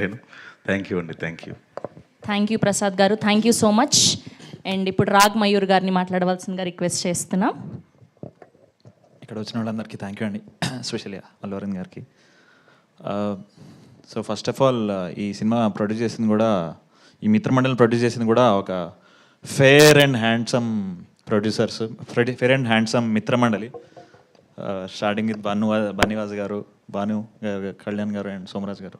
లేను. Thank you అండి. Thank you. Thank you Prasad గారు, thank you so much. And ఇప్పుడు రాగ్ మయూర్ గారిని మాట్లాడవలసిందిగా రిక్వెస్ట్ చేస్తున్నాం. ఇక్కడ వచ్చిన వాళ్ళందరికీ థ్యాంక్ యూ అండి, ఎస్పెషల్లీ అల్లు అరవింద్ గారికి. సో ఫస్ట్ ఆఫ్ ఆల్ ఈ సినిమా ప్రొడ్యూస్ చేసింది కూడా, ఈ మిత్రమండలిని ప్రొడ్యూస్ చేసింది కూడా ఒక fair and handsome producers, fair and handsome మిత్రమండలి. Starting with Bunny Vas గారు, భాను గారు, కళ్యాణ్ గారు అండ్ సోమరాజ్ గారు.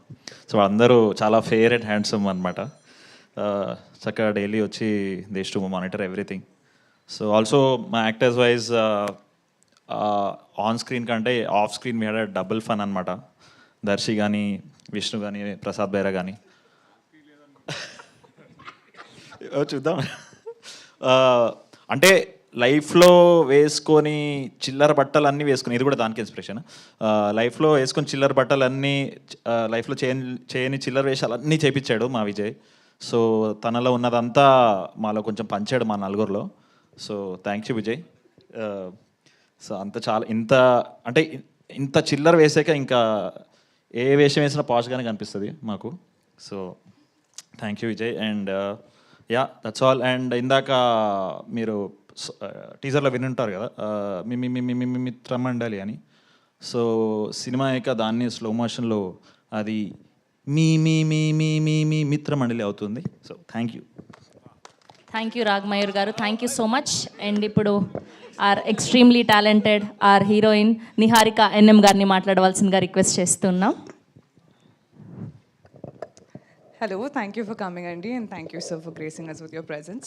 సో అందరూ చాలా ఫేర్ అండ్ హ్యాండ్సమ్ అనమాట. చక్కగా డైలీ వచ్చి దేశ్ to monitor everything. So also మా యాక్టర్స్ వైజ్ ఆన్ స్క్రీన్ కంటే off screen me had double fun అనమాట. దర్శి కానీ, విష్ణు కానీ, ప్రసాద్ బైరా కానీ చూద్దాం. అంటే లైఫ్లో వేసుకొని చిల్లర బట్టలు అన్నీ వేసుకొని, ఇది కూడా దానికి ఇన్స్పిరేషన్. లైఫ్లో వేసుకొని చిల్లర బట్టలు అన్నీ, లైఫ్లో చేయని చిల్లర వేషాలు అన్నీ చేపించాడు మా విజయ్. సో తనలో ఉన్నదంతా మాలో కొంచెం పంచాడు మా నలుగురిలో. So thank you Vijay. So అంత చాలా అంటే ఇంత చిల్లర వేసాక ఇంకా ఏ వేషం వేసినా పాష్గానే కనిపిస్తుంది మాకు. So thank you Vijay. And yeah, that's all. And ఇందాక మీరు టీజర్లో వినుంటారు కదా, మిత్రమండలి అని. సో సినిమా యొక్క దాన్ని స్లో మోషన్లో అది మీ మీ మీ మీ మీ మీ మిత్రమండలి అవుతుంది. So thank you. Thank you Raag Mayur గారు, thank you so much. And ఇప్పుడు our extremely talented our heroine Niharika NM గారిని మాట్లాడవలసిందిగా రిక్వెస్ట్ చేస్తున్నాం. Hello, thank you for coming, Andy, and thank you, sir, for gracing us with your presence.